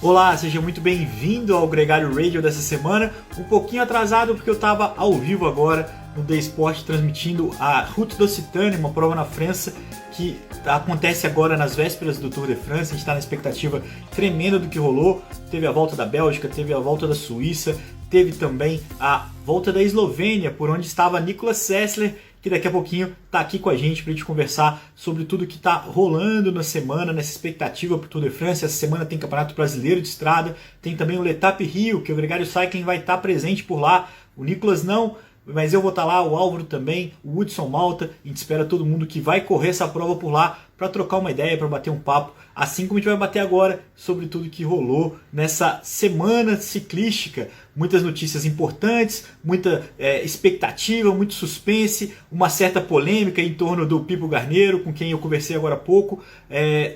Olá, seja muito bem-vindo ao Gregário Radio dessa semana. Um pouquinho atrasado porque eu estava ao vivo agora no The Sport transmitindo a Route d'Occitanie, uma prova na França que acontece agora nas vésperas do Tour de France. A gente está na expectativa tremenda do que rolou. Teve a volta da Bélgica, teve a volta da Suíça, teve também a volta da Eslovênia, por onde estava Nicolas Sessler, que daqui a pouquinho está aqui com a gente para a gente conversar sobre tudo que está rolando na semana, nessa expectativa para o Tour de France. Essa semana tem Campeonato Brasileiro de Estrada, tem também o L'Etape Rio, que o Gregário Cycling vai estar presente por lá. O Nicolas não, mas eu vou estar lá, o Álvaro também, o Hudson Malta. A gente espera todo mundo que vai correr essa prova por lá para trocar uma ideia, para bater um papo, assim como a gente vai bater agora sobre tudo que rolou nessa semana ciclística. Muitas notícias importantes, muita expectativa, muito suspense, uma certa polêmica em torno do Pipo Garneiro, com quem eu conversei agora há pouco,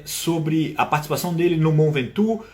sobre a participação dele no Mont Ventoux.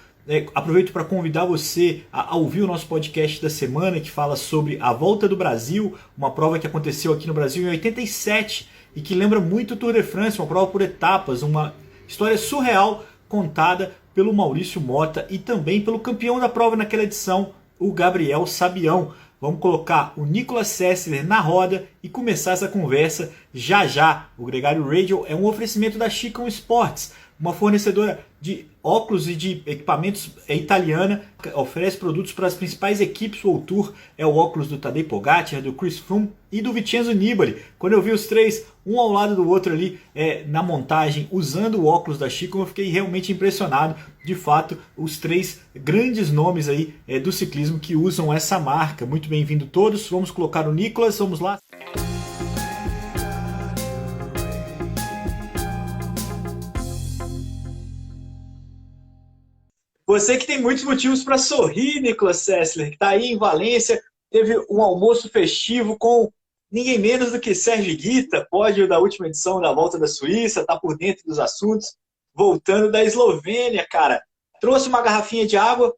Aproveito para convidar você a ouvir o nosso podcast da semana, que fala sobre a Volta do Brasil, uma prova que aconteceu aqui no Brasil em 87 e que lembra muito o Tour de France, uma prova por etapas, uma história surreal contada pelo Maurício Mota e também pelo campeão da prova naquela edição, o Gabriel Sabião. Vamos colocar o Nicolas Sessler na roda e começar essa conversa já já. O Gregário Radio é um oferecimento da Chicon Sports, uma fornecedora de óculos e de equipamentos italiana, oferece produtos para as principais equipes World Tour. É o óculos do Tadej Pogacar, do Chris Froome e do Vincenzo Nibali. Quando eu vi os três, um ao lado do outro ali, na montagem, usando o óculos da Chicon, eu fiquei realmente impressionado. De fato, os três grandes nomes aí do ciclismo que usam essa marca. Muito bem-vindo todos. Vamos colocar o Nicolas, vamos lá. Você que tem muitos motivos para sorrir, Nicolas Sessler, que está aí em Valência, teve um almoço festivo com ninguém menos do que Serge Guita, pódio da última edição da Volta da Suíça, está por dentro dos assuntos, voltando da Eslovênia, cara. Trouxe uma garrafinha de água,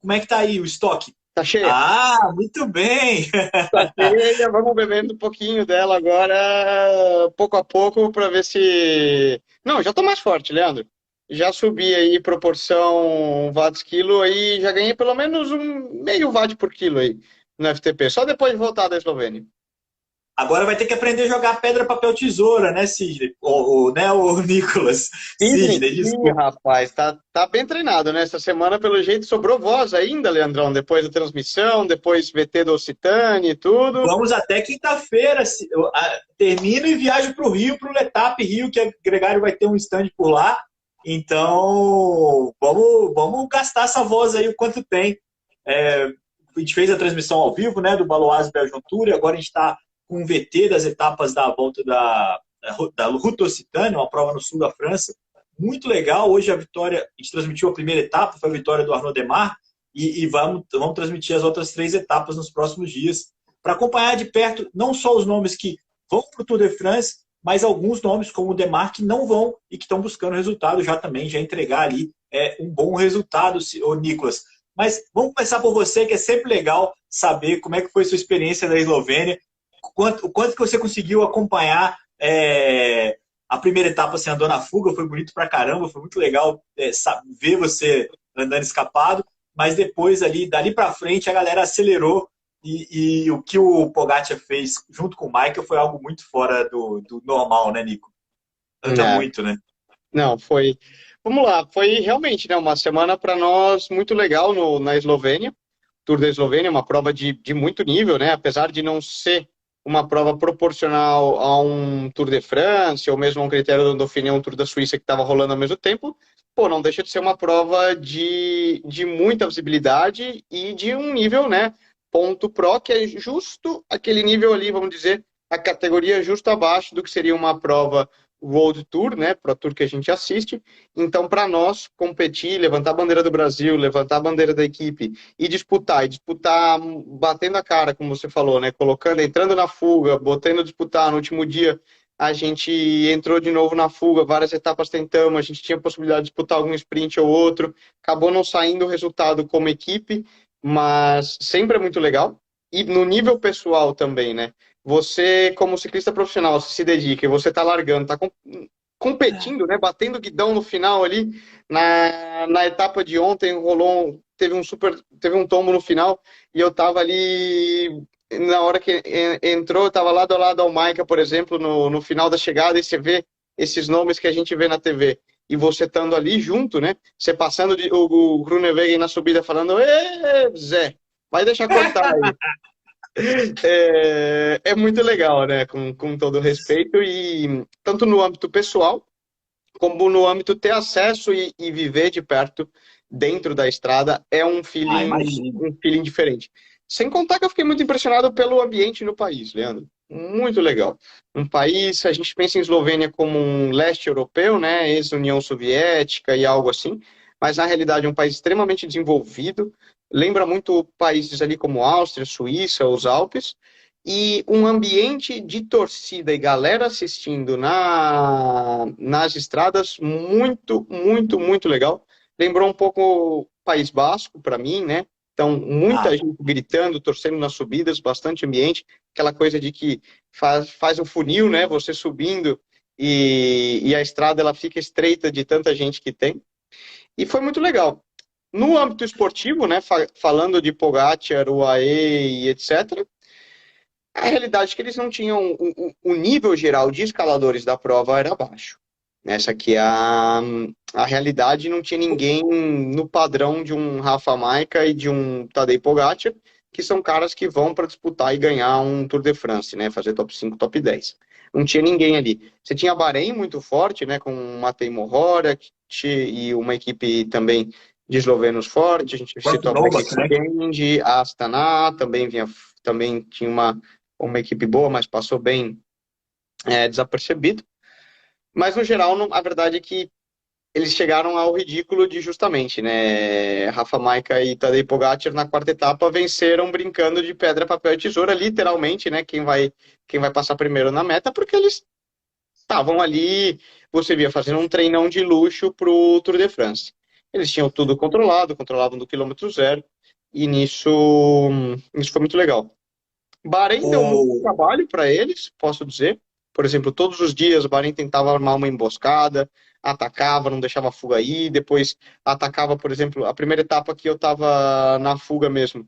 como é que tá aí o estoque? Tá cheia? Ah, muito bem! Tá cheia, vamos bebendo um pouquinho dela agora, pouco a pouco, para ver se... Não, já tô mais forte, Leandro. Já subi aí proporção watts quilo, aí já ganhei pelo menos um meio watt por quilo aí no FTP, só depois de voltar da Eslovênia. Agora vai ter que aprender a jogar pedra, papel, tesoura, né, Sidney? Né, o Nicolas? Sim, Sidney, sim, desculpa. rapaz, tá bem treinado, né? Essa semana, pelo jeito, sobrou voz ainda, Leandrão, depois da transmissão, depois VT do Occitanie e tudo. Vamos até quinta-feira. Termino e viajo para o Rio, para o L'Etape Rio, que a Gregário vai ter um stand por lá. Então, vamos gastar essa voz aí o quanto tem. A gente fez a transmissão ao vivo, né, do Baloise Belgian Tour, e agora a gente está com um VT das etapas da volta da Route d'Occitanie, uma prova no sul da França. Muito legal. Hoje a vitória, a gente transmitiu a primeira etapa, foi a vitória do Arnaud Démare, e vamos transmitir as outras 3 etapas nos próximos dias, para acompanhar de perto não só os nomes que vão para o Tour de France, mas alguns nomes como o Démare que não vão e que estão buscando resultado já também, já entregar ali um bom resultado, o Nicolas. Mas vamos começar por você, que é sempre legal saber como é que foi a sua experiência da Eslovênia, o quanto que você conseguiu acompanhar a primeira etapa. Você andou na fuga, foi bonito pra caramba, foi muito legal ver você andando escapado, mas depois ali, dali pra frente, a galera acelerou e o que o Pogacar fez junto com o Michael foi algo muito fora do normal, né, Nico? Anda É, muito, né? não, foi. Vamos lá, foi realmente, né, uma semana para nós muito legal na Eslovênia. Tour da Eslovênia, uma prova de muito nível, né? Apesar de não ser uma prova proporcional a um Tour de France ou mesmo a um critério do Dauphiné, um Tour da Suíça que estava rolando ao mesmo tempo, pô, não deixa de ser uma prova de muita visibilidade e de um nível, né? Ponto Pro, que é justo aquele nível ali, vamos dizer, a categoria justo abaixo do que seria uma prova World Tour, né? Pro Tour que a gente assiste. Então, para nós competir, levantar a bandeira do Brasil, levantar a bandeira da equipe e disputar batendo a cara, como você falou, né? Colocando, entrando na fuga, botando disputar no último dia. A gente entrou de novo na fuga, várias etapas tentamos, a gente tinha possibilidade de disputar algum sprint ou outro, acabou não saindo o resultado como equipe, mas sempre é muito legal. E no nível pessoal também, né? Você, como ciclista profissional, se dedica e você tá largando, competindo, né? Batendo guidão no final ali. Na etapa de ontem teve um tombo no final e eu tava ali na hora que entrou, eu tava lado a lado ao Maika, por exemplo, no final da chegada, e você vê esses nomes que a gente vê na TV. E você estando ali junto, né? Você passando o Groenewegen na subida falando: Ê, Zé, vai deixar cortar aí. É muito legal, né? Com todo respeito, e tanto no âmbito pessoal, como no âmbito ter acesso e viver de perto dentro da estrada, é Ah, imagino. um feeling diferente. Sem contar que eu fiquei muito impressionado pelo ambiente no país, Leandro. Muito legal. Um país, a gente pensa em Eslovênia como um leste europeu, né? Ex-União Soviética e algo assim, mas na realidade é um país extremamente desenvolvido. Lembra muito países ali como Áustria, Suíça, os Alpes, e um ambiente de torcida e galera assistindo nas estradas muito, muito, muito legal. Lembrou um pouco o País Basco para mim, né? Então, muita Ah, gente gritando, torcendo nas subidas, bastante ambiente, aquela coisa de que faz o funil, né? Você subindo e a estrada ela fica estreita de tanta gente que tem. E foi muito legal. No âmbito esportivo, né? Falando de Pogacar, UAE e etc., a realidade é que eles não tinham o nível geral de escaladores da prova era baixo. Essa aqui é a realidade, não tinha ninguém no padrão de um Rafa Maica e de um Tadej Pogacar, que são caras que vão para disputar e ganhar um Tour de France, né, fazer top 5, top 10. Não tinha ninguém ali. Você tinha Bahrein muito forte, né, com Matej Mohoric e uma equipe também de eslovenos forte. A gente o citou próprio a Breca Novak, né? Stikendi, a Astana também tinha uma equipe boa, mas passou bem desapercebido. Mas, no geral, a verdade é que eles chegaram ao ridículo de justamente, né? Rafa Maica e Tadej Pogacar na quarta etapa venceram brincando de pedra, papel e tesoura, literalmente, né? Quem vai passar primeiro na meta, porque eles estavam ali, você via, fazendo um treinão de luxo pro Tour de France. Eles tinham tudo controlado, controlavam do quilômetro zero, e isso foi muito legal. Bahrein deu muito O... trabalho para eles, posso dizer. Por exemplo, todos os dias o Bahrein tentava armar uma emboscada, atacava, não deixava a fuga aí, depois atacava, por exemplo, a primeira etapa que eu estava na fuga mesmo.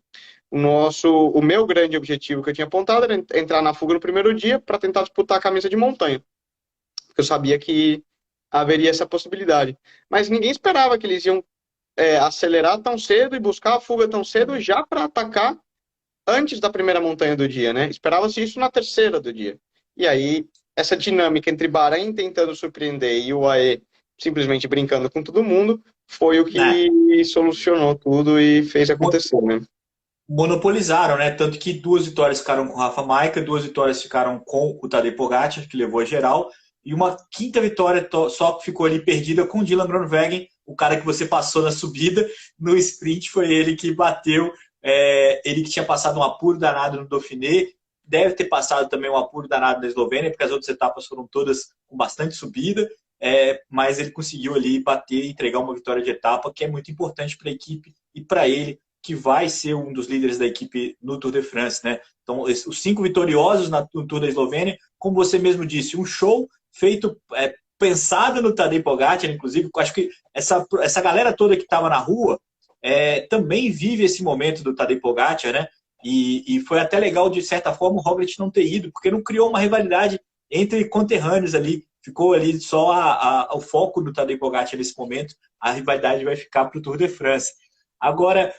O meu grande objetivo que eu tinha apontado era entrar na fuga no primeiro dia para tentar disputar a camisa de montanha, porque eu sabia que haveria essa possibilidade. Mas ninguém esperava que eles iam acelerar tão cedo e buscar a fuga tão cedo já para atacar antes da primeira montanha do dia, né? Esperava-se isso na terceira do dia. E aí, essa dinâmica entre Bahrein tentando surpreender e o UAE simplesmente brincando com todo mundo foi o né, que solucionou tudo e fez acontecer, né? monopolizaram, né? Tanto que 2 vitórias ficaram com o Rafa Maica, 2 vitórias ficaram com o Tadej Pogacar, que levou a geral, e uma quinta vitória só que ficou ali perdida com o Dylan Groenewegen, o cara que você passou na subida. No sprint foi ele que bateu, ele que tinha passado um apuro danado no Dauphiné, deve ter passado também um apuro danado na Eslovênia, porque as outras etapas foram todas com bastante subida, mas ele conseguiu ali bater e entregar uma vitória de etapa, que é muito importante para a equipe e para ele, que vai ser um dos líderes da equipe no Tour de France, né? Então, os 5 vitoriosos no Tour da Eslovênia, como você mesmo disse, um show feito, pensado no Tadej Pogacar, inclusive. Acho que essa galera toda que estava na rua também vive esse momento do Tadej Pogacar, né? E foi até legal, de certa forma, o Roglic não ter ido, porque não criou uma rivalidade entre conterrâneos ali. Ficou ali só o foco do Tadej Pogacar nesse momento. A rivalidade vai ficar para o Tour de France. Agora,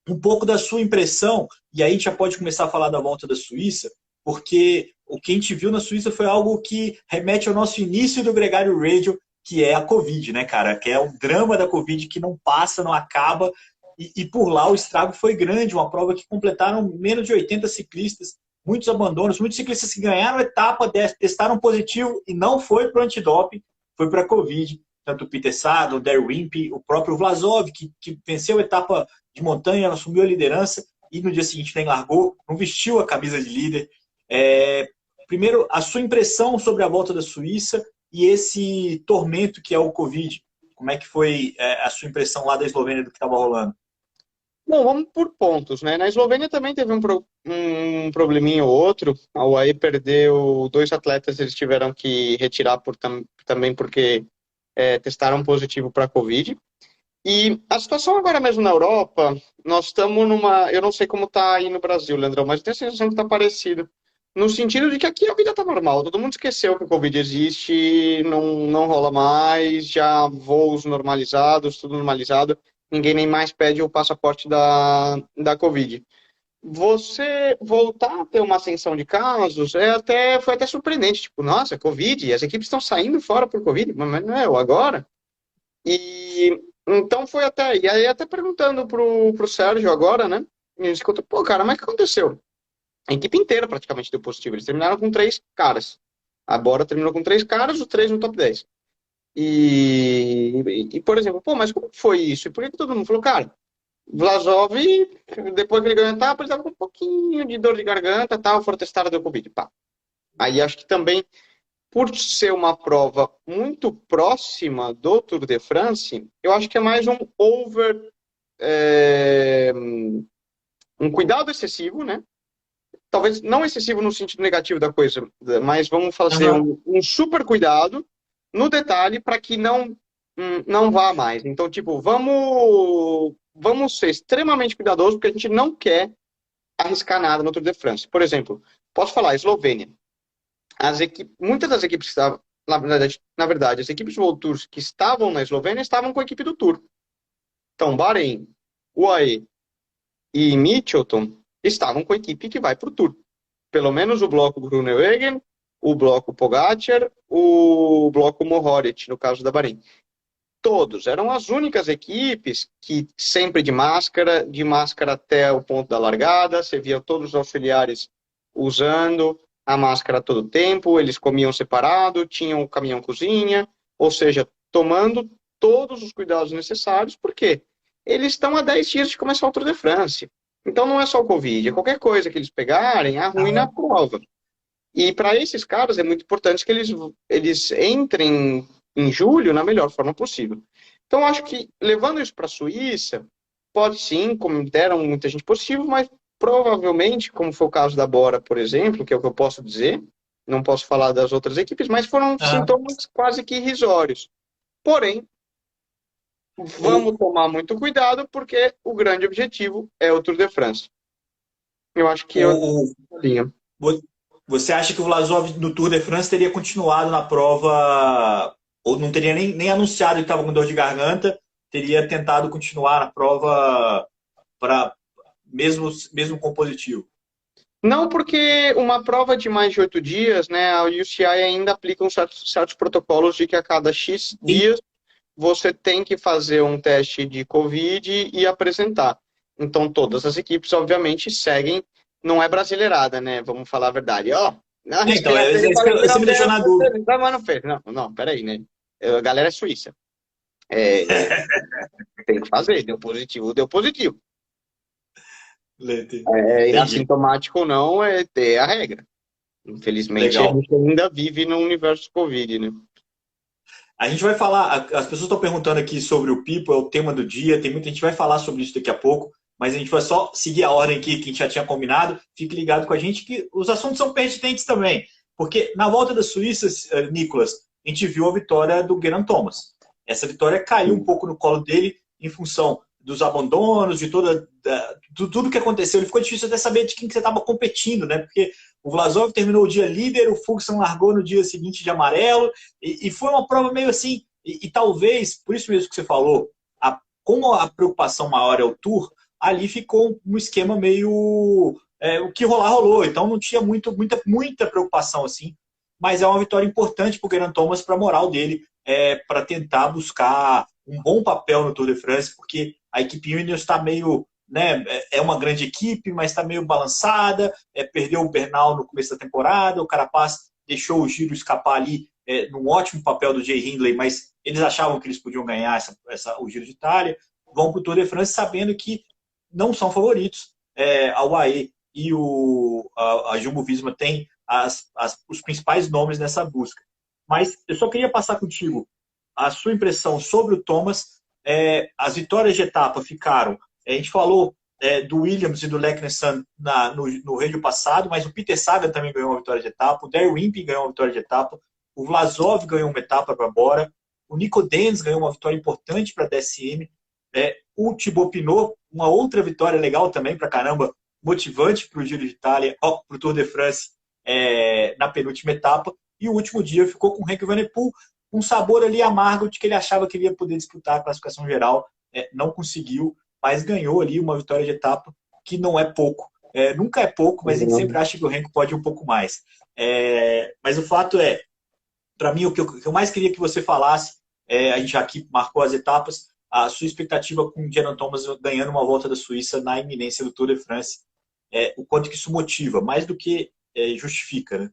um pouco da sua impressão, e aí a gente já pode começar a falar da volta da Suíça, porque o que a gente viu na Suíça foi algo que remete ao nosso início do Gregário Radio, que é a Covid, né, cara? Que é o drama da Covid que não passa, não acaba, e por lá o estrago foi grande, uma prova que completaram menos de 80 ciclistas, muitos abandonos, muitos ciclistas que ganharam a etapa, testaram positivo e não foi para o antidoping, foi para a Covid. Tanto o Peter Sagan, o Darrell Wimpy, o próprio Vlasov, que venceu a etapa de montanha, assumiu a liderança e no dia seguinte nem largou, não vestiu a camisa de líder. Primeiro, a sua impressão sobre a volta da Suíça e esse tormento que é o Covid. Como é que foi a sua impressão lá da Eslovênia do que estava rolando? Bom, vamos por pontos, né? Na Eslovênia também teve um probleminha ou outro. A UAE perdeu dois atletas, eles tiveram que retirar também porque testaram positivo para a Covid. E a situação agora mesmo na Europa, nós estamos numa. Eu não sei como está aí no Brasil, Leandrão, mas eu tenho a sensação que está parecido. No sentido de que aqui a vida está normal, todo mundo esqueceu que o Covid existe, não rola mais, já voos normalizados, tudo normalizado, ninguém nem mais pede o passaporte da Covid. Você voltar a ter uma ascensão de casos foi até surpreendente, tipo, nossa, Covid, as equipes estão saindo fora por Covid, mas não é o agora? E então foi até. E aí até perguntando pro Sérgio agora, né? E ele escuta, pô, cara, mas o que aconteceu? A equipe inteira praticamente deu positivo. Eles terminaram com três caras. A Bora terminou com três caras, os três no top 10. Por exemplo, pô, mas como foi isso? E por que todo mundo falou, cara, Vlasov, depois que ele ganhou a etapa, ele tava com um pouquinho de dor de garganta, tal, foram testados deu Covid. Pá. Aí acho que também por ser uma prova muito próxima do Tour de France, eu acho que é mais é, um cuidado excessivo, né? Talvez não excessivo no sentido negativo da coisa, mas vamos fazer Aham. um super cuidado no detalhe para que não vá mais. Então, tipo, vamos ser extremamente cuidadosos porque a gente não quer arriscar nada no Tour de France. Por exemplo, posso falar, Eslovênia. Muitas das equipes que estavam, na verdade, as equipes World Tours que estavam na Eslovênia estavam com a equipe do Tour. Então, Bahrein, UAE e Mitchelton estavam com a equipe que vai para o Tour. Pelo menos o bloco Groenewegen, o bloco Pogacar, o bloco Mohoric, no caso da Bahrein. Todos eram as únicas equipes que sempre de máscara até o ponto da largada, você via todos os auxiliares usando a máscara a todo tempo, eles comiam separado, tinham o caminhão-cozinha, ou seja, tomando todos os cuidados necessários, porque eles estão a 10 dias de começar o Tour de France. Então não é só o Covid, é qualquer coisa que eles pegarem, arruina a Aham. prova. E para esses caras é muito importante que eles entrem em julho na melhor forma possível. Então, acho que levando isso para a Suíça, pode sim, como deram muita gente possível, mas provavelmente, como foi o caso da Bora, por exemplo, que é o que eu posso dizer, não posso falar das outras equipes, mas foram Aham. sintomas quase que irrisórios. Porém, O, vamos tomar muito cuidado, porque o grande objetivo é o Tour de France. Eu acho que eu o, o- linha. vo- Você acha que o Vlasov no Tour de France teria continuado na prova, ou não teria nem anunciado que estava com dor de garganta, teria tentado continuar na prova para mesmo com positivo? Não porque uma prova de mais de 8 dias, né, a UCI ainda aplica certos protocolos de que a cada X Sim. dias você tem que fazer um teste de Covid e apresentar. Então, todas as equipes, obviamente, seguem, não é brasileirada, né? Vamos falar a verdade. Ó, não Então, arrisquei a fazer você quarentena me deixou na dúvida. mas não fez. Não, não, peraí, né? A galera é suíça. É, tem que fazer, deu positivo, deu positivo. É, Entendi. assintomático ou não, é a regra. Infelizmente, a Legal. gente ainda vive no universo Covid, né? A gente vai falar, as pessoas estão perguntando aqui sobre o Pipo, é o tema do dia, tem muita gente vai falar sobre isso daqui a pouco, mas a gente vai só seguir a ordem aqui que a gente já tinha combinado. Fique ligado com a gente que os assuntos são pertinentes também, porque na volta da Suíça, Nicolas, a gente viu a vitória do Geraint Thomas. Essa vitória caiu um pouco no colo dele em função dos abandonos, de tudo que aconteceu. Ele ficou difícil até saber de quem que você estava competindo, né? Porque o Vlasov terminou o dia líder, o Fuglsang largou no dia seguinte de amarelo, e foi uma prova meio assim, e talvez, por isso mesmo que você falou, como a preocupação maior é o Tour, ali ficou um esquema meio... o que rolar, rolou. Então não tinha muita preocupação assim, mas é uma vitória importante para o Geraint Thomas, para a moral dele, para tentar buscar um bom papel no Tour de France, porque a equipe Ineos está meio... Né, é uma grande equipe, mas está meio balançada, perdeu o Bernal no começo da temporada, o Carapaz deixou o Giro escapar ali num ótimo papel do Jay Hindley, mas eles achavam que eles podiam ganhar o Giro de Itália, vão para o Tour de France sabendo que não são favoritos. A UAE e a Jumbo-Visma têm os principais nomes nessa busca. Mas eu só queria passar contigo a sua impressão sobre o Thomas. As vitórias de etapa ficaram A gente falou do Williams e do Leknesson no radio passado, mas o Peter Sagan também ganhou uma vitória de etapa, o Darrell Wimpey ganhou uma vitória de etapa, o Vlasov ganhou uma etapa para Bora, o Nico Denz ganhou uma vitória importante para a DSM, o Thibaut Pinot, uma outra vitória legal também para caramba, motivante para o Giro de Itália, para o Tour de France na penúltima etapa, e o último dia ficou com o Henk Van Der Poel, um sabor ali amargo de que ele achava que ele ia poder disputar a classificação geral, não conseguiu, mas ganhou ali uma vitória de etapa que não é pouco. Nunca é pouco, mas a gente sempre acha que o Henk pode ir um pouco mais. Mas o fato para mim, o que eu mais queria que você falasse, a gente já aqui marcou as etapas, a sua expectativa com o Geraint Thomas ganhando uma volta da Suíça na iminência do Tour de France, o quanto que isso motiva, mais do que justifica, né?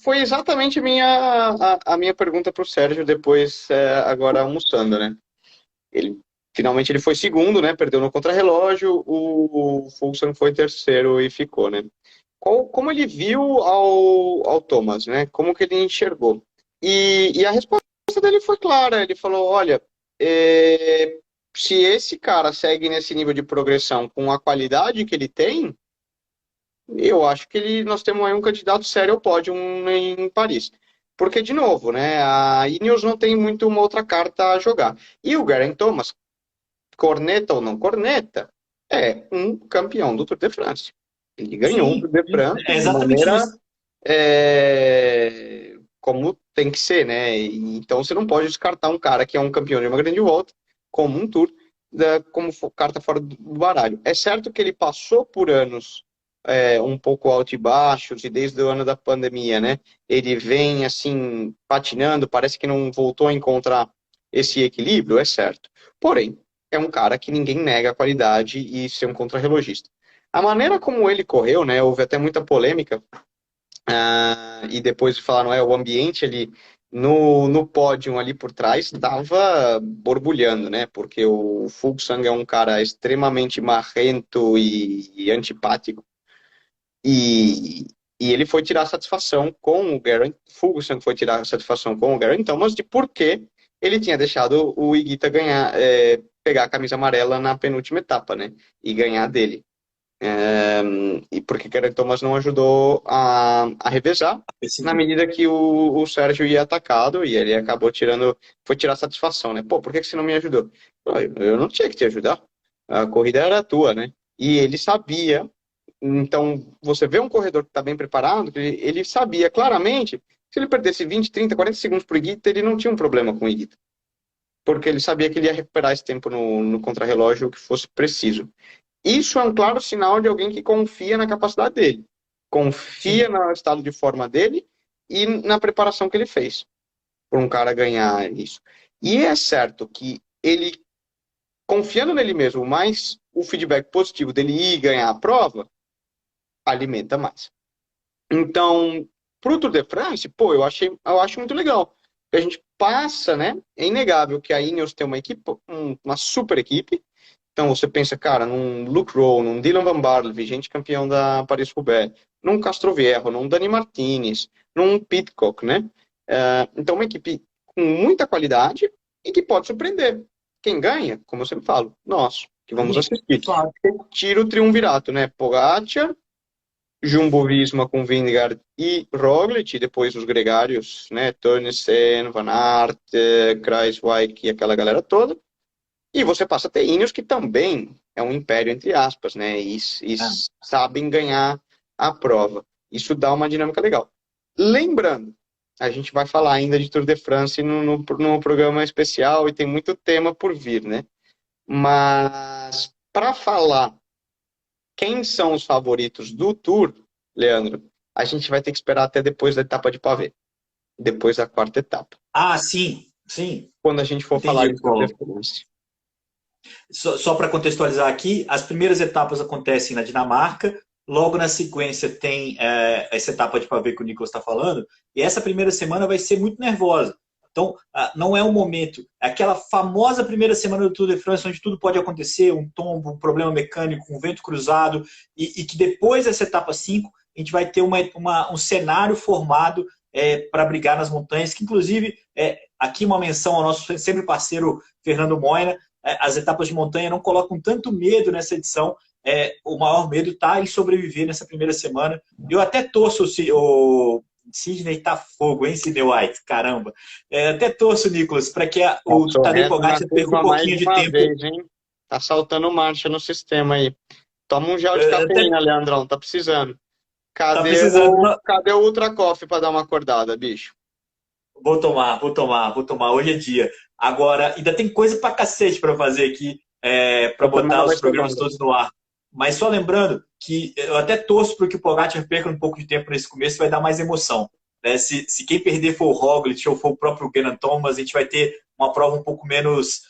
Foi exatamente a minha pergunta para o Sérgio depois, agora almoçando, né? Finalmente ele foi segundo, né? Perdeu no contrarrelógio, o Fuglsang foi terceiro e ficou, né? Como ele viu ao Thomas, né? Como que ele enxergou? E a resposta dele foi clara. Ele falou, olha, se esse cara segue nesse nível de progressão com a qualidade que ele tem, eu acho que nós temos aí um candidato sério ao pódio em Paris. Porque, de novo, né, a Ineos não tem muito uma outra carta a jogar. E o Geraint Thomas, corneta ou não corneta, é um campeão do Tour de France. Ele ganhou o Tour de France de maneira como tem que ser, né? Então você não pode descartar um cara que é um campeão de uma grande volta como um Tour, como carta fora do baralho. É certo que ele passou por anos um pouco alto e baixos, e desde o ano da pandemia, né? Ele vem assim patinando, parece que não voltou a encontrar esse equilíbrio, é certo. Porém, é um cara que ninguém nega a qualidade e ser um contrarrelogista. A maneira como ele correu, né? Houve até muita polêmica, e depois falaram, o ambiente ali no pódio ali por trás estava borbulhando, né? Porque o Fuglsang é um cara extremamente marrento e antipático. E ele foi tirar satisfação com o Geraint, Fuglsang foi tirar satisfação com o Geraint Thomas de por que ele tinha deixado o Higuita pegar a camisa amarela na penúltima etapa, né? E ganhar dele. E porque o Geraint Thomas não ajudou a revezar, na medida que o Sérgio ia atacado e ele acabou foi tirar satisfação, né? Pô, por que você não me ajudou? Eu não tinha que te ajudar. A corrida era tua, né? E ele sabia. Então, você vê um corredor que está bem preparado, ele sabia claramente que se ele perdesse 20, 30, 40 segundos para o Higuita, ele não tinha um problema com o Higuita. Porque ele sabia que ele ia recuperar esse tempo no contrarrelógio que fosse preciso. Isso é um claro sinal de alguém que confia na capacidade dele. Confia no estado de forma dele e na preparação que ele fez. Por um cara ganhar isso. E é certo que ele, confiando nele mesmo, mais o feedback positivo dele ir ganhar a prova, alimenta mais. Então, pro Tour de France, pô, eu acho muito legal. A gente passa, né? É inegável que a Ineos tem uma equipe, uma super equipe. Então você pensa, cara, num Luke Rowe, num Dylan Van Baarle, vigente campeão da Paris-Roubaix, num Castroviejo, num Dani Martinez, num Pidcock, né? Então uma equipe com muita qualidade e que pode surpreender. Quem ganha, como eu sempre falo, nós, que vamos assistir. Claro. Tira o triunvirato, né? Pogacar, Jumbo-Visma com Vingegaard e Roglic, e depois os gregários, né? Tønnesen, Van Aert, Kruijswijk e aquela galera toda. E você passa a ter Ineos, que também é um império, entre aspas, né? E sabem ganhar a prova. Isso dá uma dinâmica legal. Lembrando, a gente vai falar ainda de Tour de France no programa especial e tem muito tema por vir, né? Mas, para falar quem são os favoritos do Tour, Leandro, a gente vai ter que esperar até depois da etapa de pavê. Depois da quarta etapa. Ah, sim, sim. Quando a gente for falar de Tour de France. Só para contextualizar aqui, as primeiras etapas acontecem na Dinamarca, logo na sequência tem essa etapa de pavê que o Nicolas está falando, e essa primeira semana vai ser muito nervosa. Então, não é um momento, aquela famosa primeira semana do Tour de France, onde tudo pode acontecer, um tombo, um problema mecânico, um vento cruzado, e que depois dessa etapa 5, a gente vai ter um cenário formado para brigar nas montanhas, que inclusive, aqui uma menção ao nosso sempre parceiro Fernando Moina, as etapas de montanha não colocam tanto medo nessa edição. O maior medo está em sobreviver nessa primeira semana. Eu até torço o Sidney tá fogo, hein, Sidney White? Caramba. Até torço, Nicolas, para que o Passou Tadej reto na Pogacar perca um curva mais pouquinho de uma tempo. vez, hein? Tá saltando marcha no sistema aí. Toma um gel de Até cafeína, Leandrão, tá precisando. tá precisando. Cadê o Ultra Coffee para dar uma acordada, bicho? Vou tomar, vou tomar, vou tomar. Hoje é dia. Agora, ainda tem coisa pra cacete pra fazer aqui, pra A semana botar vai os ser programas longa. todos no ar. Mas só lembrando que eu até torço para que o Pogacar perca um pouco de tempo nesse começo, vai dar mais emoção. Né? Se quem perder for o Roglic ou for o próprio Geraint Thomas, a gente vai ter uma prova um pouco menos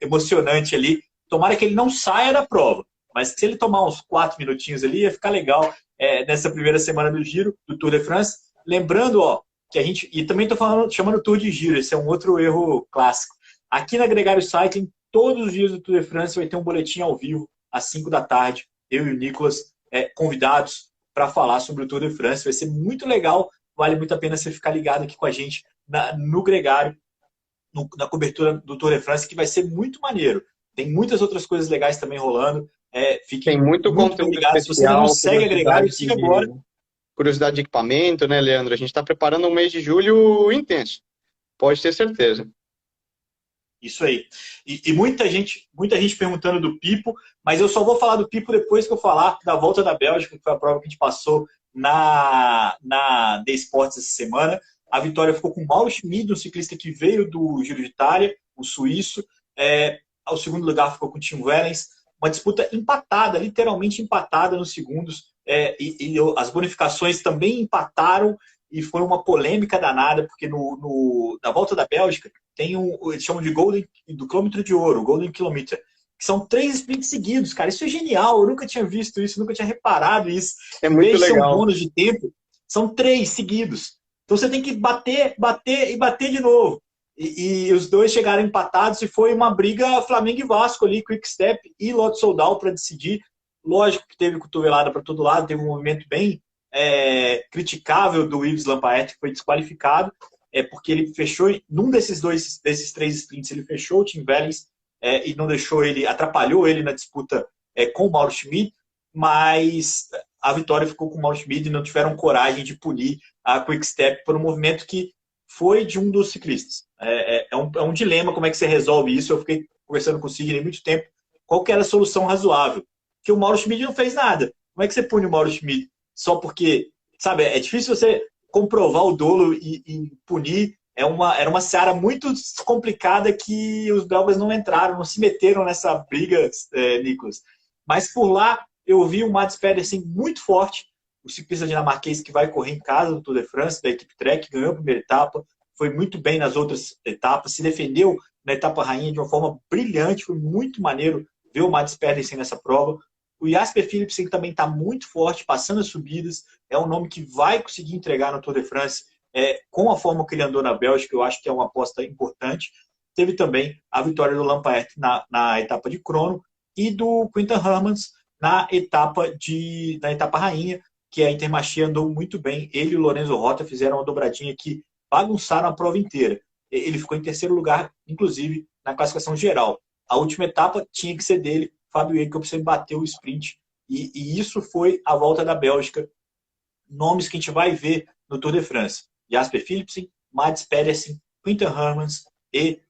emocionante ali. Tomara que ele não saia da prova, mas se ele tomar uns 4 minutinhos ali, ia ficar legal nessa primeira semana do Giro, do Tour de France. Lembrando, ó, que a gente. E também estou chamando Tour de Giro, esse é um outro erro clássico. Aqui na Gregário Cycling, todos os dias do Tour de France vai ter um boletim ao vivo, às 5 da tarde, eu e o Nicolas convidados para falar sobre o Tour de France. Vai ser muito legal, vale muito a pena você ficar ligado aqui com a gente no Gregário, na cobertura do Tour de France, que vai ser muito maneiro. Tem muitas outras coisas legais também rolando. Tem Fiquem muito muito bem conteúdo ligados. Se você ainda não especial, segue a Gregário, siga agora. curiosidade de equipamento, né, Leandro? A gente está preparando um mês de julho intenso. Pode ter certeza. Isso aí. E muita gente perguntando do Pipo, mas eu só vou falar do Pipo depois que eu falar da volta da Bélgica, que foi a prova que a gente passou na The Sports essa semana. A vitória ficou com o Mauro Schmid, um ciclista que veio do Giro de Itália, o suíço. Ao segundo lugar ficou com o Tim Wellens. Uma disputa empatada, literalmente empatada nos segundos. E as bonificações também empataram e foi uma polêmica danada, porque na volta da Bélgica tem eles chamam de do quilômetro de ouro, o Golden Kilometer, que são 3 sprints seguidos, cara. Isso é genial, eu nunca tinha visto isso, nunca tinha reparado isso. É Em muito vez de ser um legal. bônus de tempo, são 3 seguidos. Então você tem que bater, bater e bater de novo. E os dois chegaram empatados e foi uma briga Flamengo e Vasco ali, Quick Step e Lotto Soudal para decidir. Lógico que teve cotovelada para todo lado, teve um movimento bem criticável do Yves Lampaert, que foi desqualificado, porque ele fechou, num desses 3 sprints, ele fechou o Tim Wellens e não deixou ele, atrapalhou ele na disputa com o Mauro Schmid, mas a vitória ficou com o Mauro Schmid e não tiveram coragem de punir a Quick Step por um movimento que foi de um dos ciclistas. É um dilema como é que você resolve isso. Eu fiquei conversando com o Sidney há muito tempo. Qual que era a solução razoável? Porque o Mauro Schmid não fez nada. Como é que você pune o Mauro Schmid? Só porque, sabe, é difícil você comprovar o dolo e punir. Era uma seara muito complicada que os belgas não entraram, não se meteram nessa briga, Nicolas. Mas por lá eu vi o Mads Pedersen muito forte, o ciclista dinamarquês que vai correr em casa do Tour de France, da equipe Trek, ganhou a primeira etapa, foi muito bem nas outras etapas, se defendeu na etapa rainha de uma forma brilhante, foi muito maneiro ver o Mads Pedersen nessa prova. O Jasper Philipsen também está muito forte, passando as subidas. É um nome que vai conseguir entregar no Tour de France com a forma que ele andou na Bélgica. Eu acho que é uma aposta importante. Teve também a vitória do Lampaert na etapa de crono e do Quinten Hermans na etapa rainha, que a Intermarché andou muito bem. Ele e o Lorenzo Rota fizeram uma dobradinha que bagunçaram a prova inteira. Ele ficou em terceiro lugar, inclusive, na classificação geral. A última etapa tinha que ser dele. Fábio Jacobsen bateu o sprint. E isso foi a volta da Bélgica. Nomes que a gente vai ver no Tour de France. Jasper Philipsen, Mads Pedersen, Quinten Hermans e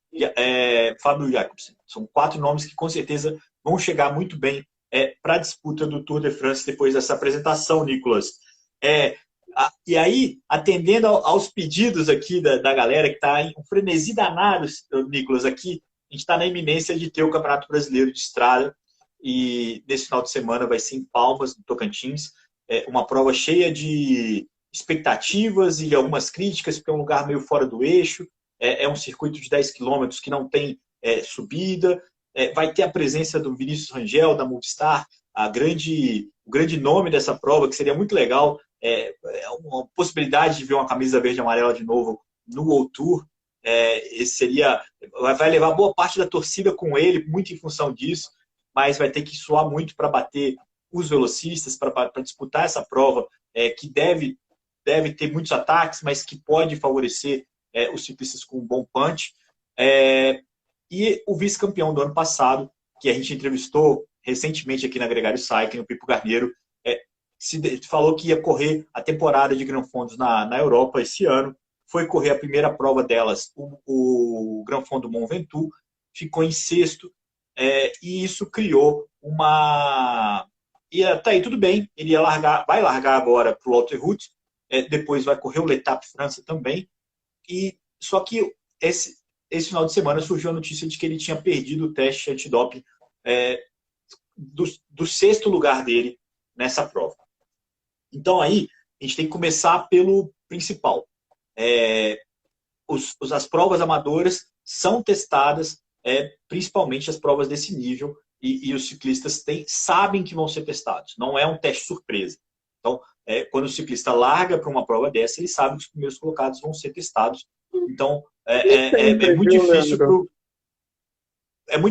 Fábio Jacobsen. São 4 nomes que com certeza vão chegar muito bem para a disputa do Tour de France depois dessa apresentação, Nicolas. E aí, atendendo aos pedidos aqui da galera que está em um frenesi danado, Nicolas, aqui, a gente está na iminência de ter o Campeonato Brasileiro de Estrada. E nesse final de semana vai ser em Palmas, no Tocantins, uma prova cheia de expectativas e algumas críticas, porque é um lugar meio fora do eixo, é um circuito de 10 quilômetros que não tem subida, vai ter a presença do Vinícius Rangel, da Movistar, o grande nome dessa prova, que seria muito legal, uma possibilidade de ver uma camisa verde e amarela de novo no World Tour. Vai levar boa parte da torcida com ele, muito em função disso, mas vai ter que suar muito para bater os velocistas, para disputar essa prova, que deve ter muitos ataques, mas que pode favorecer os ciclistas com um bom punch. E o vice-campeão do ano passado, que a gente entrevistou recentemente aqui na Gregário Cycling, o Pipo Garneiro, falou que ia correr a temporada de Gran Fondos na Europa esse ano, foi correr a primeira prova delas, o Gran Fondo Mont Ventoux, ficou em sexto, e isso criou uma... E até aí tudo bem, ele vai largar agora para o Walter Route, depois vai correr o L'Etape França também, só que esse final de semana surgiu a notícia de que ele tinha perdido o teste antidoping do sexto lugar dele nessa prova. Então aí a gente tem que começar pelo principal. As provas amadoras são testadas, principalmente as provas desse nível, e os ciclistas sabem que vão ser testados. Não é um teste surpresa. Então, quando o ciclista larga para uma prova dessa, ele sabe que os primeiros colocados vão ser testados. Então, é muito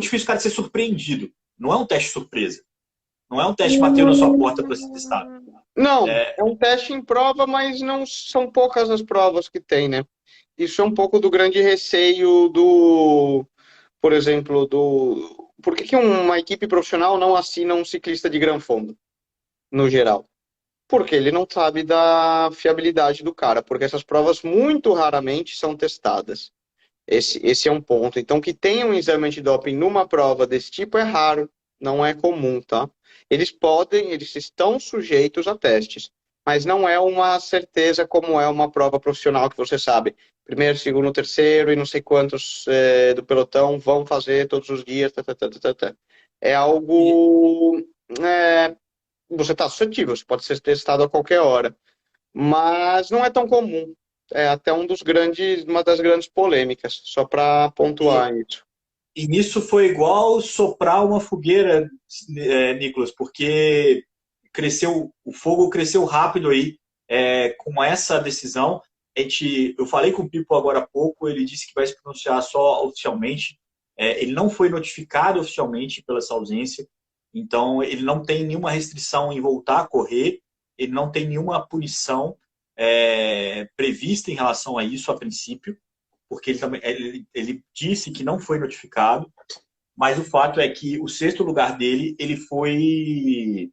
difícil o cara ser surpreendido. Não é um teste surpresa. Não é um teste que bateu na sua porta para ser testado. Não, é um teste em prova, mas não são poucas as provas que tem, né? Isso é um pouco do grande receio por exemplo, por que uma equipe profissional não assina um ciclista de Gran Fondo, no geral? Porque ele não sabe da fiabilidade do cara, porque essas provas muito raramente são testadas. Esse é um ponto. Então, que tenha um exame antidoping numa prova desse tipo é raro, não é comum, tá? Eles estão sujeitos a testes, mas não é uma certeza como é uma prova profissional que você sabe. Primeiro, segundo, terceiro e não sei quantos do pelotão vão fazer todos os dias. É algo... você está suscetível, você pode ser testado a qualquer hora. Mas não é tão comum. É até uma das grandes polêmicas, só para pontuar isso. E nisso foi igual soprar uma fogueira, Nicolas, porque o fogo cresceu rápido aí com essa decisão. Eu falei com o Pipo agora há pouco, ele disse que vai se pronunciar só oficialmente. Ele não foi notificado oficialmente pela essa ausência, então ele não tem nenhuma restrição em voltar a correr, ele não tem nenhuma punição prevista em relação a isso a princípio, porque ele disse que não foi notificado, mas o fato é que o sexto lugar dele, ele foi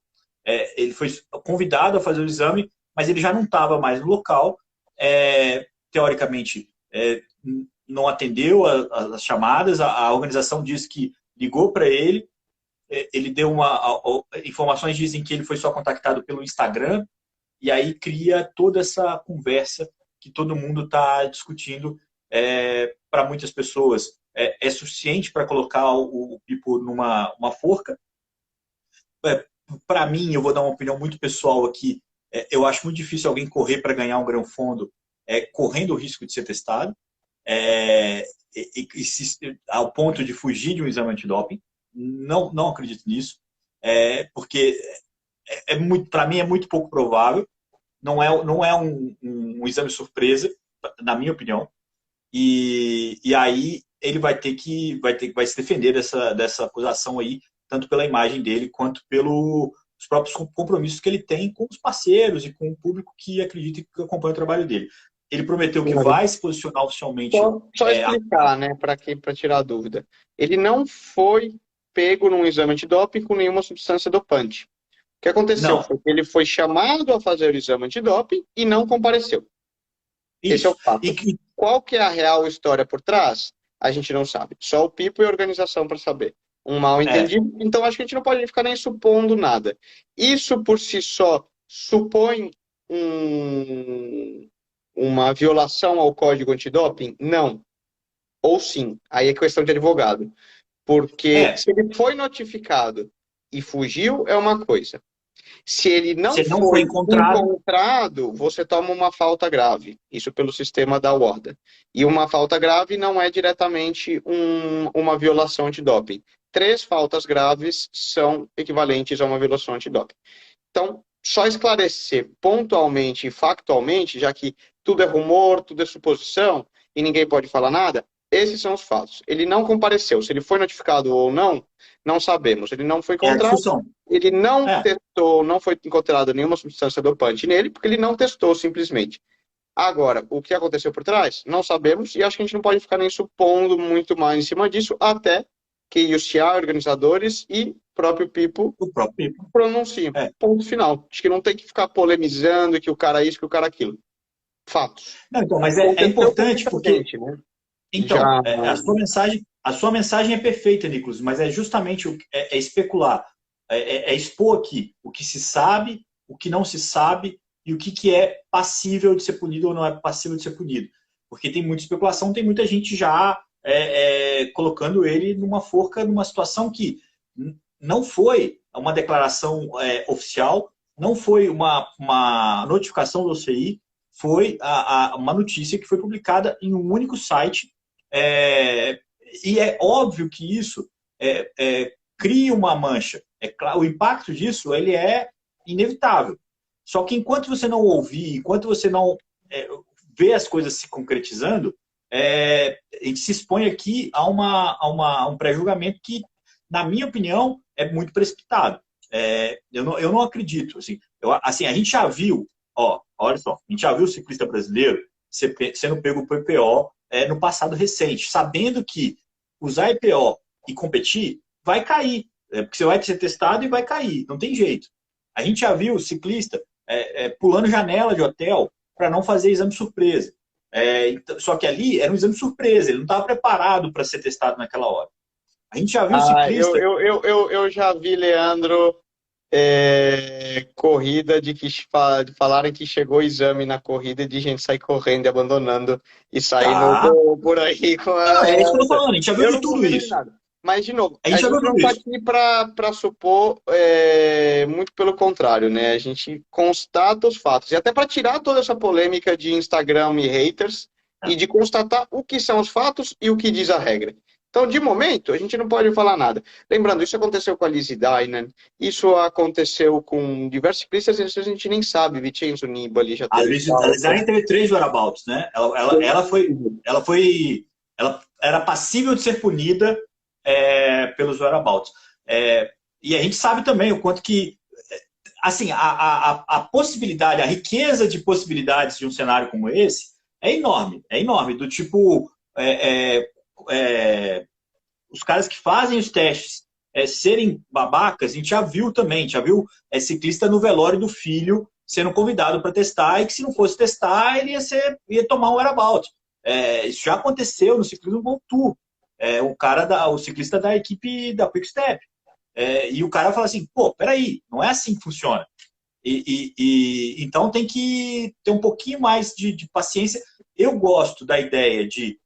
convidado a fazer o exame, mas ele já não estava mais no local, teoricamente não atendeu as chamadas, a organização disse que ligou para ele, ele deu informações dizem que ele foi só contactado pelo Instagram, e aí cria toda essa conversa que todo mundo está discutindo. Para muitas pessoas é suficiente para colocar o Pipo numa forca. Para mim, eu vou dar uma opinião muito pessoal aqui, eu acho muito difícil alguém correr para ganhar um Gran Fondo correndo o risco de ser testado, ao ponto de fugir de um exame antidoping. Não acredito nisso, porque para mim é muito pouco provável, não é um exame surpresa, na minha opinião, e aí ele vai se defender dessa acusação aí, tanto pela imagem dele, quanto pelos próprios compromissos que ele tem com os parceiros e com o público que acredita e que acompanha o trabalho dele. Ele prometeu que vai se posicionar oficialmente. Só explicar, né, para tirar a dúvida. Ele não foi pego num exame antidoping com nenhuma substância dopante. O que aconteceu foi que ele foi chamado a fazer o exame antidoping e não compareceu. Isso. Esse é o fato. Qual que é a real história por trás? A gente não sabe. Só o Pipo e a organização para saber. Um mal entendido. Então, acho que a gente não pode ficar nem supondo nada. Isso, por si só, supõe uma violação ao código antidoping? Não. Ou sim. Aí é questão de advogado. Porque se ele foi notificado e fugiu, é uma coisa. Se ele não foi encontrado, você toma uma falta grave. Isso pelo sistema da WADA. E uma falta grave não é diretamente uma violação antidoping. 3 faltas graves são equivalentes a uma violação antidoping. Então, só esclarecer pontualmente e factualmente, já que tudo é rumor, tudo é suposição e ninguém pode falar nada, esses são os fatos. Ele não compareceu. Se ele foi notificado ou não, não sabemos. Ele não foi encontrado. Ele não testou, não foi encontrada nenhuma substância dopante nele, porque ele não testou simplesmente. Agora, o que aconteceu por trás? Não sabemos e acho que a gente não pode ficar nem supondo muito mais em cima disso, até que os TIA, organizadores e próprio Pipo O próprio Pipo. pronunciem. É. Ponto final. Acho que não tem que ficar polemizando que o cara é isso, que o cara é aquilo. Fatos. Não, então, mas é Aconteceu com importante muita porque... gente, né? Então, Já... a sua mensagem é perfeita, Nicolas, mas é justamente especular, é expor aqui o que se sabe, o que não se sabe e o que é passível de ser punido ou não é passível de ser punido. Porque tem muita especulação, tem muita gente já colocando ele numa forca, numa situação que não foi uma declaração oficial, não foi uma notificação do OCI, foi uma notícia que foi publicada em um único site. E é óbvio que isso cria uma mancha. O impacto disso ele é inevitável. Só que enquanto você não ouvir, enquanto você não vê as coisas se concretizando, a gente se expõe aqui a um pré-julgamento que, na minha opinião, é muito precipitado. Eu não acredito. Assim, a gente já viu, olha só, a gente já viu o ciclista brasileiro sendo pego por PPO no passado recente, sabendo que usar EPO e competir vai cair, porque você vai ser testado e vai cair, não tem jeito. A gente já viu o ciclista pulando janela de hotel para não fazer exame surpresa. Só que ali era um exame surpresa, ele não estava preparado para ser testado naquela hora. A gente já viu o ciclista... Eu já vi, Leandro, corrida de falarem que chegou o exame na corrida e de gente sair correndo e abandonando e saindo por aí com a... É isso que eu tô falando, a gente já viu de tudo isso. Mas, de novo, a gente não está aqui para supor muito pelo contrário, né? A gente constata os fatos. E até para tirar toda essa polêmica de Instagram e haters e de constatar o que são os fatos e o que diz a regra. Então, de momento, a gente não pode falar nada. Lembrando, isso aconteceu com a Lizzie Deignan, isso aconteceu com diversos ciclistas, a gente nem sabe, Vincenzo Nibali já teve... A Lizzie Deignan teve 3 whereabouts, né? Ela era passível de ser punida pelos whereabouts. E a gente sabe também o quanto que... Assim, a possibilidade, a riqueza de possibilidades de um cenário como esse é enorme. É enorme, do tipo... os caras que fazem os testes serem babacas, a gente já viu também, já viu ciclista no velório do filho sendo convidado para testar, e que se não fosse testar, ele ia tomar um whereabout. Isso já aconteceu no ciclismo World Tour. O ciclista da equipe da Quick Step. E o cara fala assim, pô, peraí, não é assim que funciona. Então tem que ter um pouquinho mais de paciência. Eu gosto da ideia de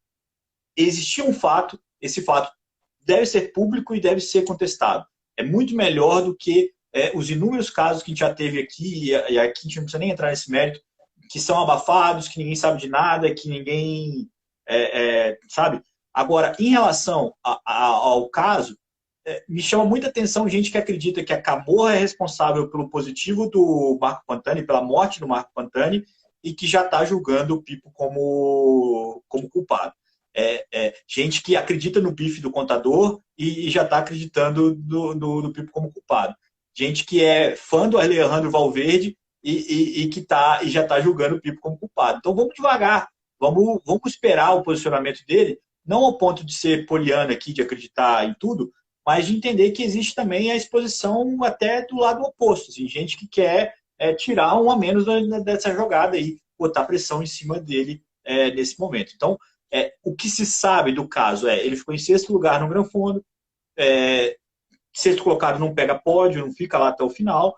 existir um fato, esse fato deve ser público e deve ser contestado. É muito melhor do que os inúmeros casos que a gente já teve aqui, e aqui a gente não precisa nem entrar nesse mérito, que são abafados, que ninguém sabe de nada, que ninguém sabe. Agora, em relação ao caso, me chama muita atenção gente que acredita que a Camorra é responsável pelo positivo do Marco Pantani, pela morte do Marco Pantani, e que já está julgando o Pipo como culpado. Gente que acredita no bife do contador e já está acreditando do Pipo como culpado. Gente que é fã do Alejandro Valverde e já está julgando o Pipo como culpado. Então vamos devagar, vamos esperar o posicionamento dele, não ao ponto de ser poliana aqui, de acreditar em tudo, mas de entender que existe também a exposição até do lado oposto. Assim, gente que quer tirar um a menos dessa jogada e botar pressão em cima dele nesse momento. Então, o que se sabe do caso ele ficou em 6º lugar no Gran Fondo, 6º colocado não pega pódio, não fica lá até o final,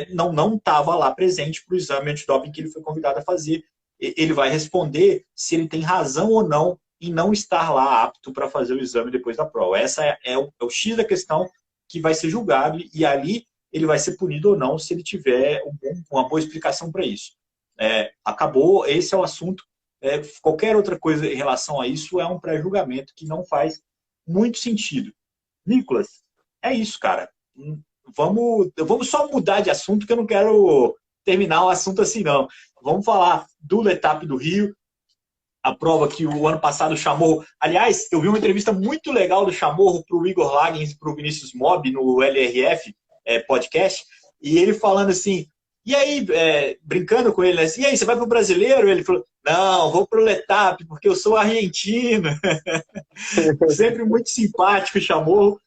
não estava lá presente para o exame antidoping que ele foi convidado a fazer. Ele vai responder se ele tem razão ou não em não estar lá apto para fazer o exame depois da prova. Essa é o X da questão que vai ser julgado, e ali ele vai ser punido ou não se ele tiver uma boa explicação para isso. Acabou, esse é o assunto. Qualquer outra coisa em relação a isso é um pré-julgamento que não faz muito sentido. Nicolas, é isso, cara. Vamos só mudar de assunto, que eu não quero terminar o assunto assim, não. Vamos falar do L'Etape do Rio, a prova que o ano passado chamou... Aliás, eu vi uma entrevista muito legal do Chamorro para o Igor Lagens e para o Vinícius Mob no LRF podcast, e ele falando assim, e aí, brincando com ele, né? E aí, você vai para o Brasileiro? Ele falou, Não, vou pro Letap, porque eu sou argentino. Sempre muito simpático, chamou,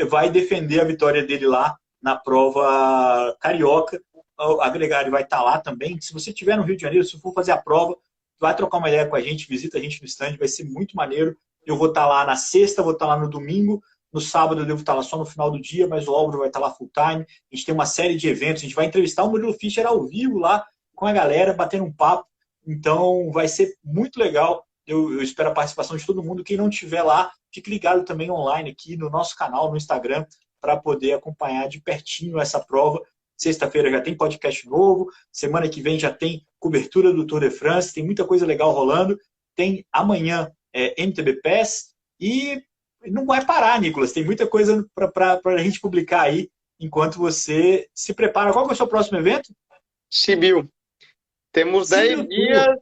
vai defender a vitória dele lá na prova carioca. A Gregário vai estar lá também. Se você estiver no Rio de Janeiro, se for fazer a prova, vai trocar uma ideia com a gente, visita a gente no stand, vai ser muito maneiro. Eu vou estar lá na sexta, vou estar lá no domingo, no sábado eu devo estar lá só no final do dia, mas o Álvaro vai estar lá full time. A gente tem uma série de eventos, a gente vai entrevistar o Murilo Fischer ao vivo lá com a galera, batendo um papo. Então vai ser muito legal. Eu espero a participação de todo mundo. Quem não estiver lá, fique ligado também online aqui no nosso canal, no Instagram, para poder acompanhar de pertinho essa prova. Sexta-feira já tem podcast novo, semana que vem já tem cobertura do Tour de France, tem muita coisa legal rolando. Tem amanhã MTB Pass e não vai parar, Nicolas. Tem muita coisa para a gente publicar aí enquanto você se prepara. Qual que é o seu próximo evento? Sibiu. Temos 10 dias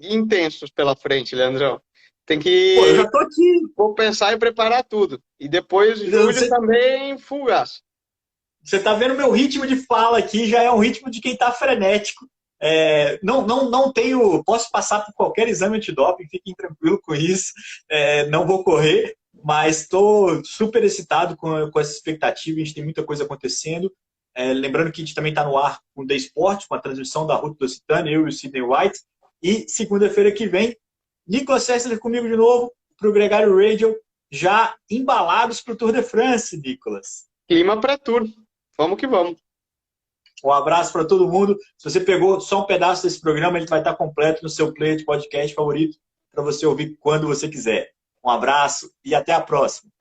intensos pela frente, Leandrão. Tem que Pô, eu já tô aqui. Vou pensar em preparar tudo. E depois, julho também, full gás. Você tá vendo meu ritmo de fala aqui, já é um ritmo de quem tá frenético. Não tenho, posso passar por qualquer exame antidoping, fiquem tranquilos com isso. Não vou correr, mas estou super excitado com essa expectativa. A gente tem muita coisa acontecendo. Lembrando que a gente também está no ar com o The Sport, com a transmissão da Ruta do Occitânia, eu e o Sidney White. E segunda-feira que vem, Nicolas Sessler comigo de novo, para o Gregário Radio, já embalados para o Tour de France, Nicolas. Clima pré-tour. Vamos que vamos. Um abraço para todo mundo. Se você pegou só um pedaço desse programa, ele vai estar completo no seu player de podcast favorito para você ouvir quando você quiser. Um abraço e até a próxima.